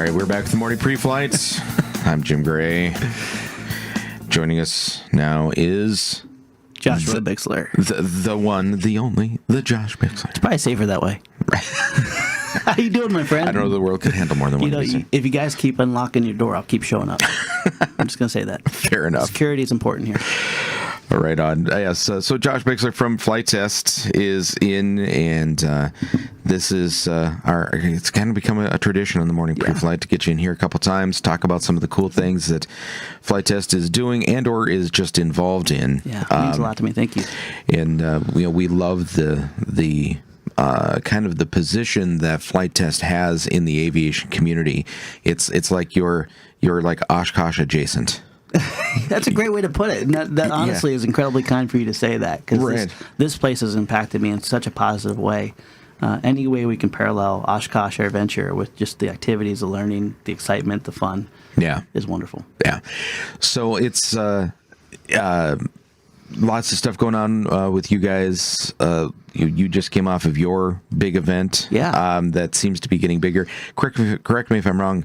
right, we're back with the morning pre-flights. I'm Jim Gray. Joining us now is Joshua Bixler. The one, the only, the Josh Bixler. It's probably safer that way. How you doing, my friend? I don't know if the world could handle more than one person. If you guys keep unlocking your door, I'll keep showing up. I'm just going to say that. Fair enough. Security is important here. Right on. Yes. So Josh Bixler from Flite Fest is in, and this is it's kind of become a tradition on the morning pre-flight to get you in here a couple times, talk about some of the cool things that Flite Fest is doing and or is just involved in. Yeah, it means a lot to me. Thank you. And we love the kind of the position that Flite Fest has in the aviation community. It's like you're like Oshkosh adjacent. That's a great way to put it. And that honestly is incredibly kind for you to say that, because this place has impacted me in such a positive way. Any way we can parallel Oshkosh AirVenture with just the activities, the learning, the excitement, the fun, is wonderful. Yeah. So it's lots of stuff going on with you guys. You just came off of your big event. That seems to be getting bigger. Correct me if I'm wrong.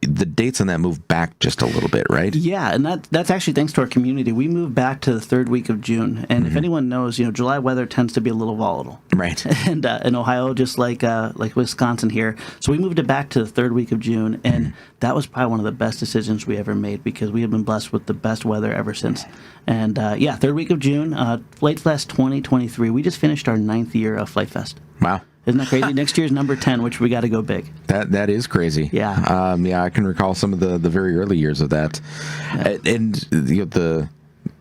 The dates on that moved back just a little bit, right? Yeah, and that's actually thanks to our community. We moved back to the third week of June, and if anyone knows, July weather tends to be a little volatile, right? And in Ohio, just like Wisconsin here, so we moved it back to the third week of June, and that was probably one of the best decisions we ever made, because we have been blessed with the best weather ever since. And third week of June, Flite Fest 2023. We just finished our 9th year of Flite Fest. Wow. Isn't that crazy? Next year's number 10, which we got to go big. That is crazy. Yeah. I can recall some of the very early years of that, and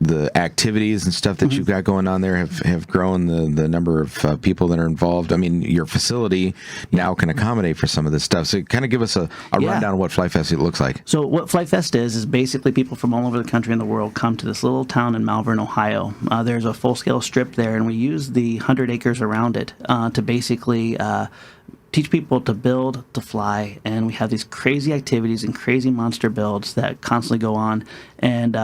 the activities and stuff that you've got going on there have grown the number of people that are involved. I mean, your facility now can accommodate for some of this stuff. So kind of give us a rundown of what Flite Fest looks like. So what Flite Fest is basically people from all over the country and the world come to this little town in Malvern, Ohio. There's a full-scale strip there, and we use the 100 acres around it to basically teach people to build, to fly, and we have these crazy activities and crazy monster builds that constantly go on. And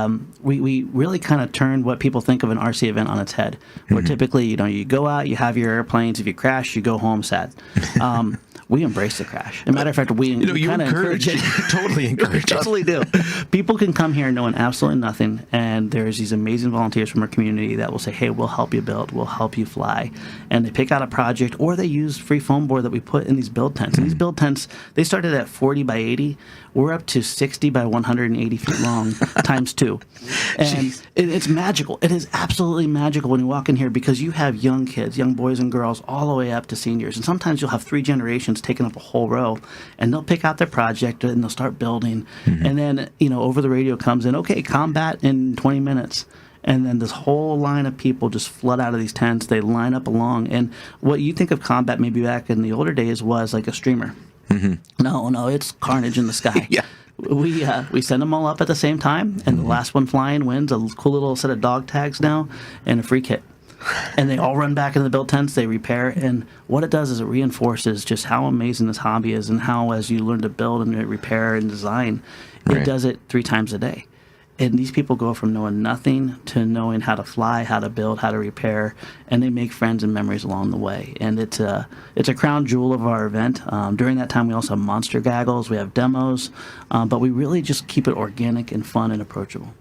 we really kind of turn what people think of an RC event on its head, where typically, you go out, you have your airplanes, if you crash, you go home sad. We embrace the crash. As a matter of fact, we kind of encourage it. Totally encourage it. Totally do. People can come here knowing absolutely nothing, and there's these amazing volunteers from our community that will say, hey, we'll help you build, we'll help you fly. And they pick out a project, or they use free foam board that we put in these build tents. And these build tents, they started at 40 by 80. We're up to 60 by 180 feet long, times 2. And it's magical. It is absolutely magical when you walk in here, because you have young kids, young boys and girls, all the way up to seniors. And sometimes you'll have 3 generations taking up a whole row, and they'll pick out their project and they'll start building. And then, over the radio comes in, okay, combat in 20 minutes. And then this whole line of people just flood out of these tents. They line up along. And what you think of combat maybe back in the older days was like a streamer. No, it's carnage in the sky. We send them all up at the same time, and the last one flying wins a cool little set of dog tags now and a free kit. And they all run back into the build tents, they repair, and what it does is it reinforces just how amazing this hobby is, and how as you learn to build and repair and design, it does it 3 times a day. And these people go from knowing nothing to knowing how to fly, how to build, how to repair, and they make friends and memories along the way. And it's a crown jewel of our event. During that time, we also have monster gaggles, we have demos, but we really just keep it organic and fun and approachable.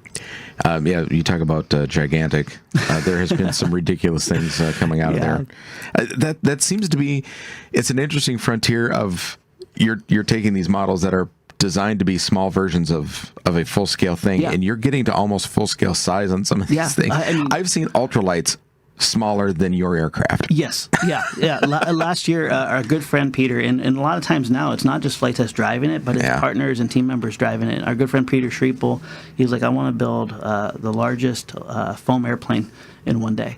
You talk about gigantic. There has been some ridiculous things coming out of there. That seems to be, it's an interesting frontier of you're taking these models that are designed to be small versions of a full-scale thing, and you're getting to almost full-scale size on some of these things. I've seen ultralights smaller than your aircraft. Yes. Last year, our good friend Peter, and a lot of times now, it's not just Flite Test driving it, but it's partners and team members driving it. Our good friend Peter Schriepel, he's like, I want to build the largest foam airplane in one day.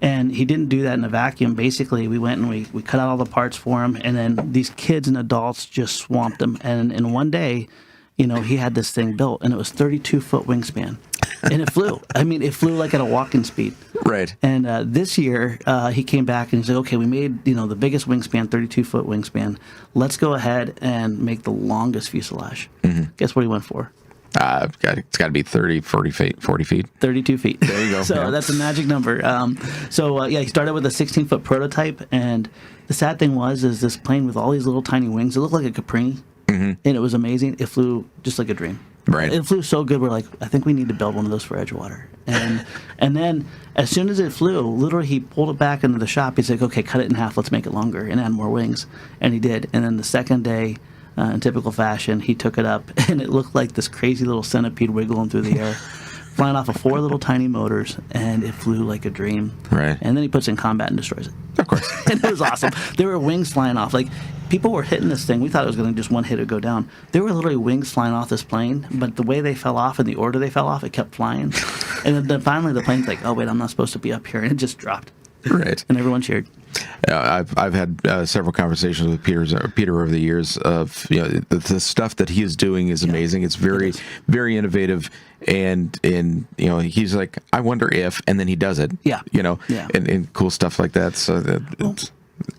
And he didn't do that in a vacuum. Basically, we went and we cut out all the parts for him, and then these kids and adults just swamped him. And in one day, he had this thing built, and it was 32-foot wingspan. And it flew. It flew like at a walking speed. Right. And this year, he came back and he said, okay, we made, the biggest wingspan, 32-foot wingspan. Let's go ahead and make the longest fuselage. Guess what he went for? It's got to be 30, 40 feet. 32 feet. There you go. So that's a magic number. He started with a 16-foot prototype, and the sad thing is this plane with all these little tiny wings, it looked like a Caprini. and it was amazing. It flew just like a dream. Right. It flew so good. We're like, I think we need to build one of those for Edgewater. And then as soon as it flew, literally he pulled it back into the shop. He's like, okay, cut it in half. Let's make it longer and add more wings. And he did. And then the second day, in typical fashion, he took it up, and it looked like this crazy little centipede wiggling through the air, flying off of 4 little tiny motors, and it flew like a dream. Right. And then he puts it in combat and destroys it. Of course. And it was awesome. There were wings flying off. Like, people were hitting this thing. We thought it was going to just one hit or go down. There were literally wings flying off this plane, but the way they fell off and the order they fell off, it kept flying. And then finally the plane's like, oh, wait, I'm not supposed to be up here. And it just dropped. Right. And everyone cheered. I've had several conversations with Peter over the years of, you know, the stuff that he is doing is amazing. It's very, very innovative, and you know, he's like, I wonder if, and then he does it. Yeah. You know, Yeah. and cool stuff like that. So that,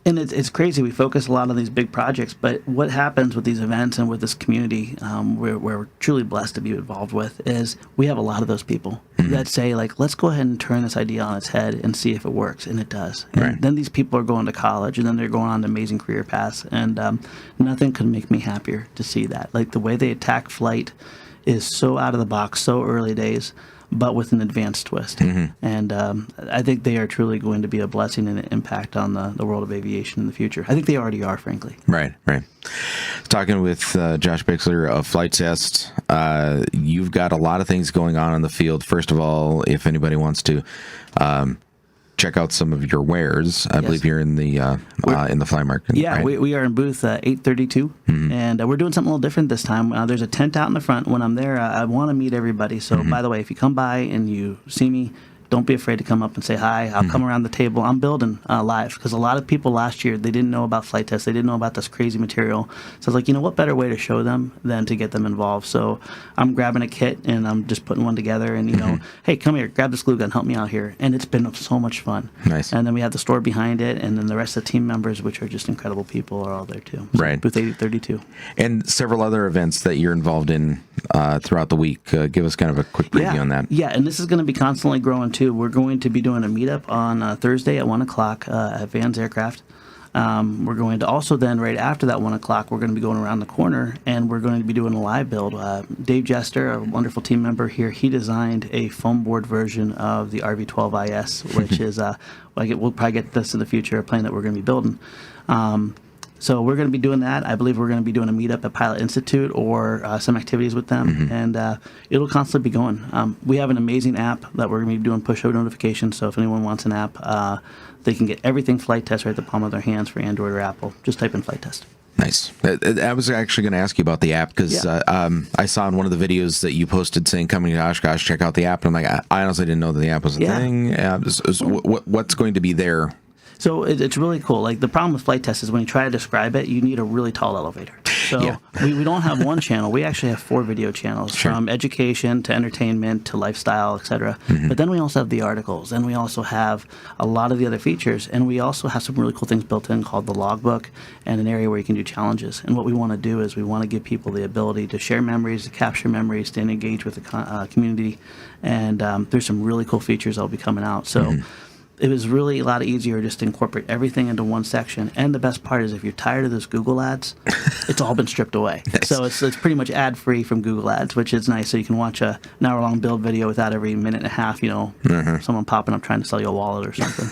And it's crazy. We focus a lot on these big projects, but what happens with these events and with this community, we're truly blessed to be involved with, is we have a lot of those people that say, like, let's go ahead and turn this idea on its head and see if it works, and it does. And Right. then these people are going to college, and then they're going on to amazing career paths, and nothing could make me happier to see that. Like, the way they attack flight is so out of the box, so early days, but with an advanced twist. And I think they are truly going to be a blessing and an impact on the world of aviation in the future. I think they already are, frankly. Right. Talking with Josh Bixler of Flite Fest, you've got a lot of things going on in the field. First of all, if anybody wants to check out some of your wares, I believe you're in the fly market. Yeah, right? we are in booth 832, and we're doing something a little different this time. There's a tent out in the front. When I'm there, I want to meet everybody. So, by the way, if you come by and you see me, don't be afraid to come up and say hi. I'll come around the table. I'm building live, because a lot of people last year, they didn't know about Flite Test. They didn't know about this crazy material. So I was like, you know, what better way to show them than to get them involved? So I'm grabbing a kit, and I'm just putting one together, and, you know, hey, come here, grab this glue gun, help me out here. And it's been so much fun. Nice. And then we have the store behind it, and then the rest of the team members, which are just incredible people, are all there too. So Right. Booth 832. And several other events that you're involved in throughout the week. Give us kind of a quick preview on that. Yeah, and this is going to be constantly growing too. We're going to be doing a meetup on Thursday at 1 o'clock at Vans Aircraft. We're going to also then, right after that 1 o'clock, we're going to be going around the corner, and we're going to be doing a live build. Dave Jester, a wonderful team member here, he designed a foam board version of the RV-12IS, which is, we'll probably get this in the future, a plane that we're going to be building. So we're going to be doing that. I believe we're going to be doing a meetup at Pilot Institute or some activities with them, and it'll constantly be going. We have an amazing app that we're going to be doing push notifications, so if anyone wants an app, they can get everything Flite Test right at the palm of their hands for Android or Apple. Just type in Flite Test. Nice. I was actually going to ask you about the app, because I saw in one of the videos that you posted saying, coming to Oshkosh, check out the app. And I'm like, I honestly didn't know that the app was a thing. What's going to be there? So it's really cool. Like, the problem with Flite Test is when you try to describe it, you need a really tall elevator. So we don't have one channel. We actually have 4 video channels, from education to entertainment to lifestyle, etc. But then we also have the articles, and we also have a lot of the other features, and we also have some really cool things built in called the logbook, and an area where you can do challenges. And what we want to do is we want to give people the ability to share memories, to capture memories, to engage with the community. And there's some really cool features that will be coming out. So it was really a lot easier just to incorporate everything into one section. And the best part is, if you're tired of those Google ads, it's all been stripped away. Nice. So it's pretty much ad-free from Google ads, which is nice. So you can watch an hour-long build video without every minute and a half, you know, someone popping up trying to sell you a wallet or something.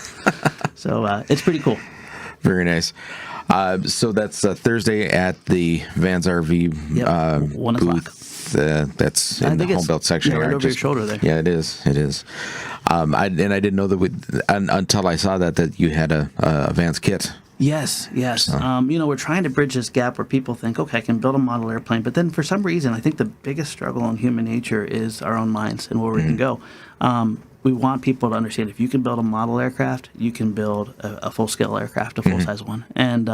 So it's pretty cool. Very nice. So that's Thursday at the Vans RV 1 o'clock. booth. That's in the home built section. Right over your shoulder there. Yeah, it is. It is. I didn't know that until I saw that you had a Vans kit. Yes. You know, we're trying to bridge this gap where people think, okay, I can build a model airplane, but then for some reason, I think the biggest struggle in human nature is our own minds and where we can go. We want people to understand, if you can build a model aircraft, you can build a full-scale aircraft, a full-size one. And,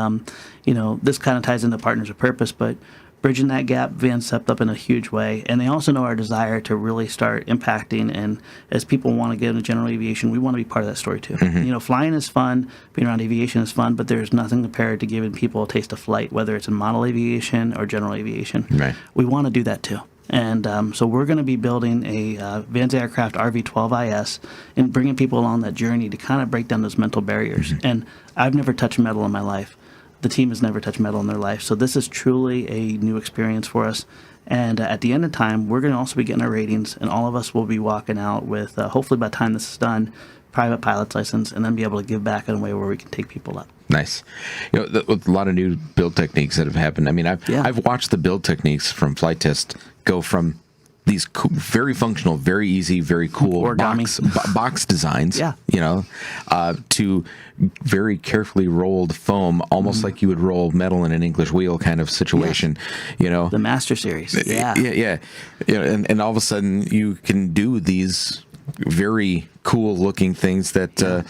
you know, this kind of ties into Partners of Purpose, but bridging that gap, Vans stepped up in a huge way. And they also know our desire to really start impacting. And as people want to get into general aviation, we want to be part of that story too. You know, flying is fun, being around aviation is fun, but there's nothing compared to giving people a taste of flight, whether it's in model aviation or general aviation. Right. We want to do that too. And so we're going to be building a Vans Aircraft RV-12IS and bringing people along that journey to kind of break down those mental barriers. And I've never touched metal in my life. the team has never touched metal in their life. So this is truly a new experience for us. And at the end of time, we're going to also be getting our ratings, and all of us will be walking out with, hopefully by the time this is done, private pilot's license, and then be able to give back in a way where we can take people up. Nice. With a lot of new build techniques that have happened. I mean, I've watched the build techniques from Flite Test go from these very functional, very easy, very cool box designs, to very carefully rolled foam, almost like you would roll metal in an English wheel kind of situation. The Master Series. Yeah. And all of a sudden you can do these very cool looking things that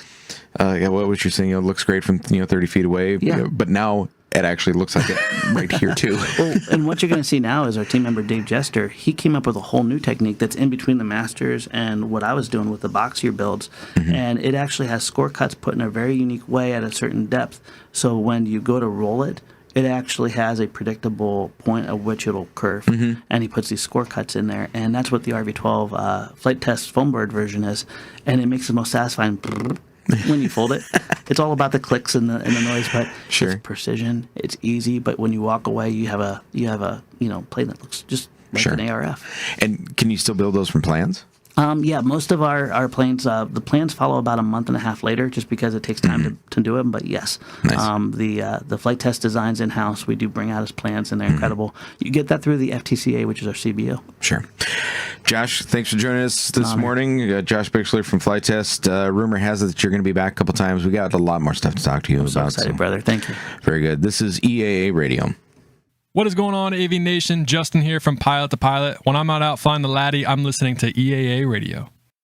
what you're saying, looks great from 30 feet away, but now it actually looks like it right here too. Well, and what you're going to see now is our team member Dave Jester. He came up with a whole new technique that's in between the Masters and what I was doing with the boxier builds, and it actually has score cuts put in a very unique way at a certain depth. So when you go to roll it, it actually has a predictable point at which it'll curve, and he puts these score cuts in there, and that's what the RV12 Flite Test foam board version is, and it makes the most satisfying when you fold it. It's all about the clicks and the noise, but it's precision. It's easy, but when you walk away, you have a plane that looks just like an ARF. And can you still build those from plans? Most of our planes, the plans follow about a month and a half later, just because it takes time to do them. But yes, nice. The Flite Test designs in house, we do bring out as plans, and they're incredible. You get that through the FTCA, which is our CBO. Sure. Josh, thanks for joining us this morning. Josh Bixler from Flite Test. Rumor has it that you're going to be back a couple times. We got a lot more stuff to talk to you about. So excited, brother. Thank you. Very good. This is EAA Radio. What is going on, AV Nation? Justin here from Pilot to Pilot. When I'm not out flying the Laddie, I'm listening to EAA Radio.